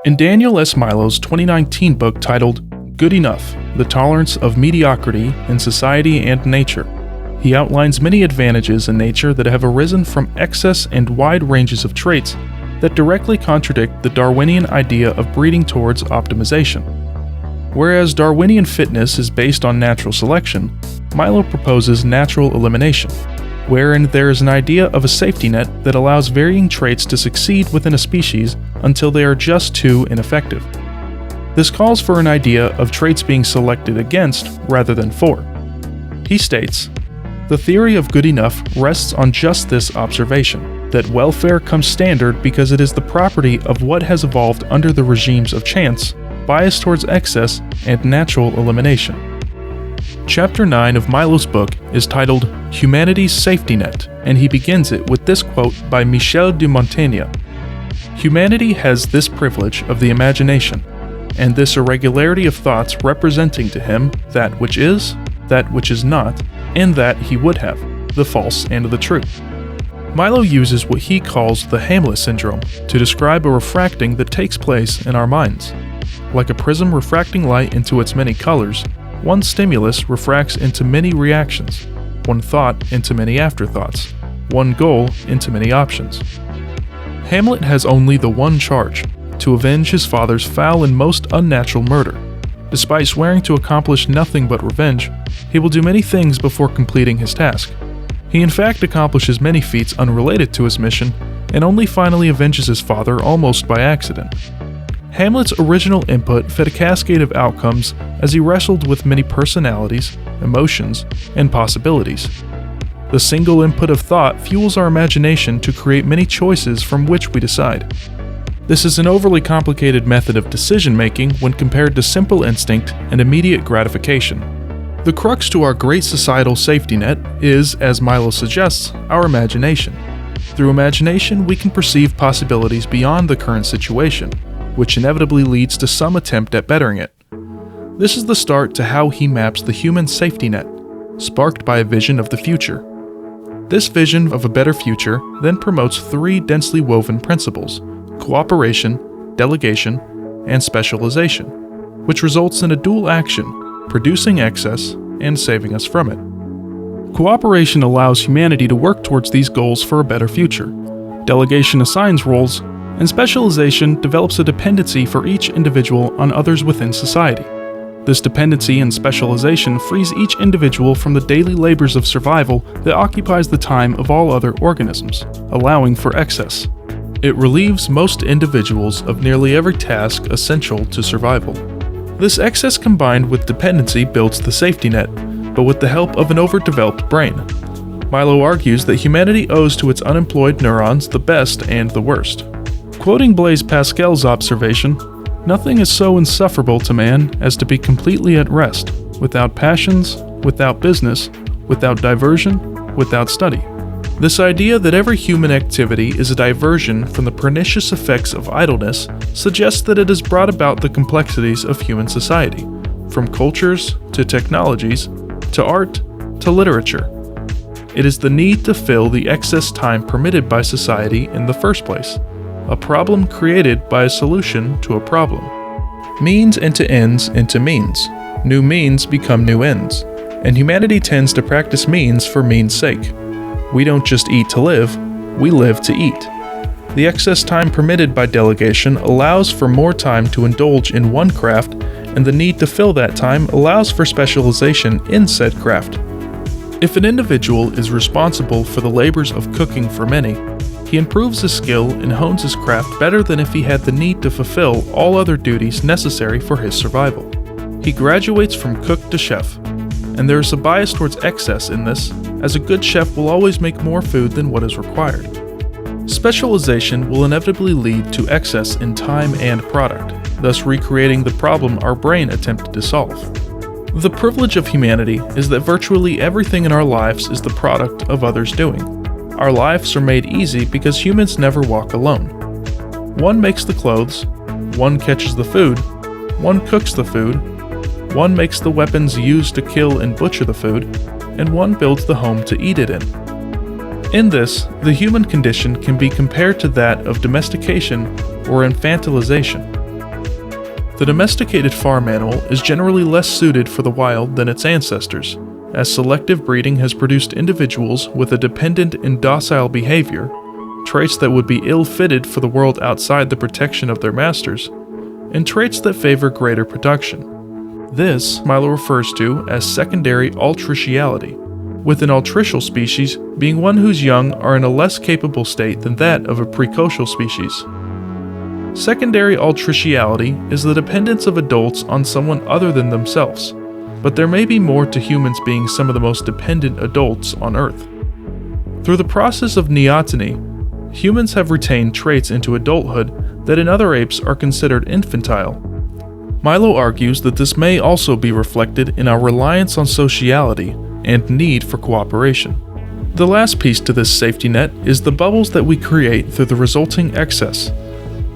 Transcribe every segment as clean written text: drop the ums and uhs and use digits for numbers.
In Daniel S. Milo's 2019 book titled Good Enough: The Tolerance of Mediocrity in Society and Nature, he outlines many advantages in nature that have arisen from excess and wide ranges of traits that directly contradict the Darwinian idea of breeding towards optimization. Whereas Darwinian fitness is based on natural selection, Milo proposes natural elimination, wherein there is an idea of a safety net that allows varying traits to succeed within a species until they are just too ineffective. This calls for an idea of traits being selected against rather than for. He states, "The theory of good enough rests on just this observation, that welfare comes standard because it is the property of what has evolved under the regimes of chance, bias towards excess, and natural elimination." Chapter 9 of Milo's book is titled Humanity's Safety Net, and he begins it with this quote by Michel de Montaigne. "Humanity has this privilege of the imagination, and this irregularity of thoughts representing to him that which is not, and that he would have, the false and the true." Milo uses what he calls the Hamlet syndrome to describe a refracting that takes place in our minds. Like a prism refracting light into its many colors, one stimulus refracts into many reactions, one thought into many afterthoughts, one goal into many options. Hamlet has only the one charge, to avenge his father's foul and most unnatural murder. Despite swearing to accomplish nothing but revenge, he will do many things before completing his task. He in fact accomplishes many feats unrelated to his mission, and only finally avenges his father almost by accident. Hamlet's original input fed a cascade of outcomes as he wrestled with many personalities, emotions, and possibilities. The single input of thought fuels our imagination to create many choices from which we decide. This is an overly complicated method of decision-making when compared to simple instinct and immediate gratification. The crux to our great societal safety net is, as Milo suggests, our imagination. Through imagination, we can perceive possibilities beyond the current situation, which inevitably leads to some attempt at bettering it. This is the start to how he maps the human safety net, sparked by a vision of the future. This vision of a better future then promotes three densely woven principles: cooperation, delegation, and specialization, which results in a dual action, producing excess and saving us from it. Cooperation allows humanity to work towards these goals for a better future. Delegation assigns roles, and specialization develops a dependency for each individual on others within society. This dependency and specialization frees each individual from the daily labors of survival that occupies the time of all other organisms, allowing for excess. It relieves most individuals of nearly every task essential to survival. This excess combined with dependency builds the safety net, but with the help of an overdeveloped brain. Milo argues that humanity owes to its unemployed neurons the best and the worst. Quoting Blaise Pascal's observation, "Nothing is so insufferable to man as to be completely at rest, without passions, without business, without diversion, without study." This idea that every human activity is a diversion from the pernicious effects of idleness suggests that it has brought about the complexities of human society, from cultures to technologies, to art to literature. It is the need to fill the excess time permitted by society in the first place, a problem created by a solution to a problem. Means into ends into means. New means become new ends, and humanity tends to practice means for means' sake. We don't just eat to live, we live to eat. The excess time permitted by delegation allows for more time to indulge in one craft, and the need to fill that time allows for specialization in said craft. If an individual is responsible for the labors of cooking for many, he improves his skill and hones his craft better than if he had the need to fulfill all other duties necessary for his survival. He graduates from cook to chef, and there is a bias towards excess in this, as a good chef will always make more food than what is required. Specialization will inevitably lead to excess in time and product, thus recreating the problem our brain attempted to solve. The privilege of humanity is that virtually everything in our lives is the product of others' doing. Our lives are made easy because humans never walk alone. One makes the clothes, one catches the food, one cooks the food, one makes the weapons used to kill and butcher the food, and one builds the home to eat it in. In this, the human condition can be compared to that of domestication or infantilization. The domesticated farm animal is generally less suited for the wild than its ancestors, as selective breeding has produced individuals with a dependent and docile behavior, traits that would be ill-fitted for the world outside the protection of their masters, and traits that favor greater production. This Milo refers to as secondary altriciality, with an altricial species being one whose young are in a less capable state than that of a precocial species. Secondary altriciality is the dependence of adults on someone other than themselves, but there may be more to humans being some of the most dependent adults on Earth. Through the process of neoteny, humans have retained traits into adulthood that in other apes are considered infantile. Milo argues that this may also be reflected in our reliance on sociality and need for cooperation. The last piece to this safety net is the bubbles that we create through the resulting excess.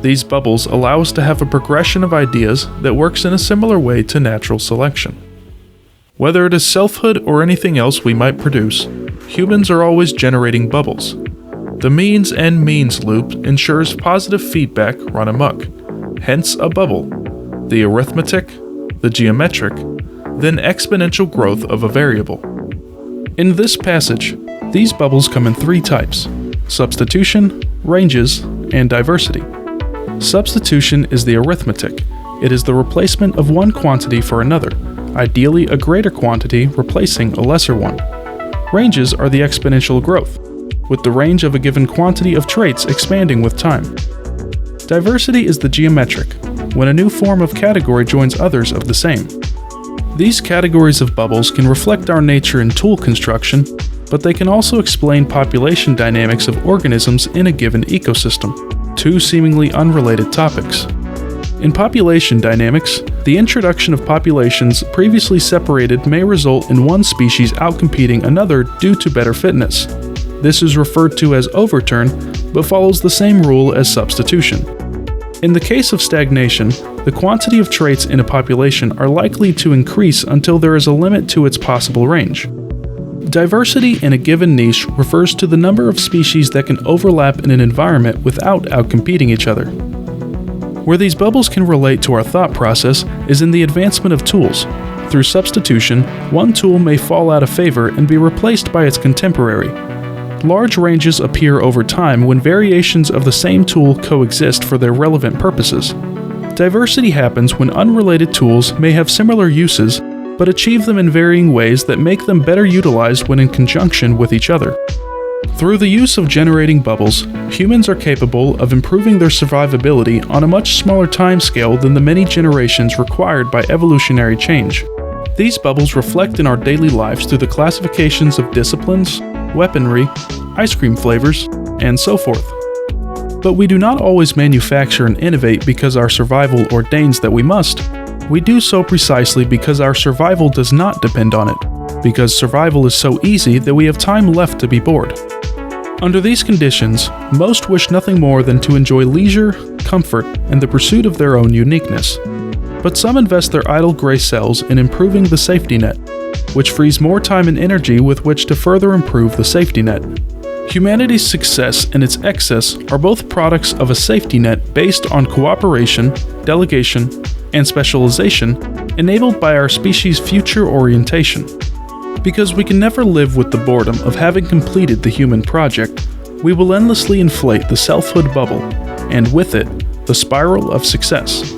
These bubbles allow us to have a progression of ideas that works in a similar way to natural selection. Whether it is selfhood or anything else we might produce, humans are always generating bubbles. The means and means loop ensures positive feedback run amok, hence a bubble, the arithmetic, the geometric, then exponential growth of a variable. In this passage, these bubbles come in three types: substitution, ranges, and diversity. Substitution is the arithmetic. It is the replacement of one quantity for another, ideally a greater quantity replacing a lesser one. Ranges are the exponential growth, with the range of a given quantity of traits expanding with time. Diversity is the geometric, when a new form of category joins others of the same. These categories of bubbles can reflect our nature in tool construction, but they can also explain population dynamics of organisms in a given ecosystem, two seemingly unrelated topics. In population dynamics, the introduction of populations previously separated may result in one species outcompeting another due to better fitness. This is referred to as overturn, but follows the same rule as substitution. In the case of stagnation, the quantity of traits in a population are likely to increase until there is a limit to its possible range. Diversity in a given niche refers to the number of species that can overlap in an environment without outcompeting each other. Where these bubbles can relate to our thought process is in the advancement of tools. Through substitution, one tool may fall out of favor and be replaced by its contemporary. Large ranges appear over time when variations of the same tool coexist for their relevant purposes. Diversity happens when unrelated tools may have similar uses, but achieve them in varying ways that make them better utilized when in conjunction with each other. Through the use of generating bubbles, humans are capable of improving their survivability on a much smaller timescale than the many generations required by evolutionary change. These bubbles reflect in our daily lives through the classifications of disciplines, weaponry, ice cream flavors, and so forth. But we do not always manufacture and innovate because our survival ordains that we must. We do so precisely because our survival does not depend on it, because survival is so easy that we have time left to be bored. Under these conditions, most wish nothing more than to enjoy leisure, comfort, and the pursuit of their own uniqueness. But some invest their idle gray cells in improving the safety net, which frees more time and energy with which to further improve the safety net. Humanity's success and its excess are both products of a safety net based on cooperation, delegation, and specialization enabled by our species' future orientation. Because we can never live with the boredom of having completed the human project, we will endlessly inflate the selfhood bubble, and with it, the spiral of success.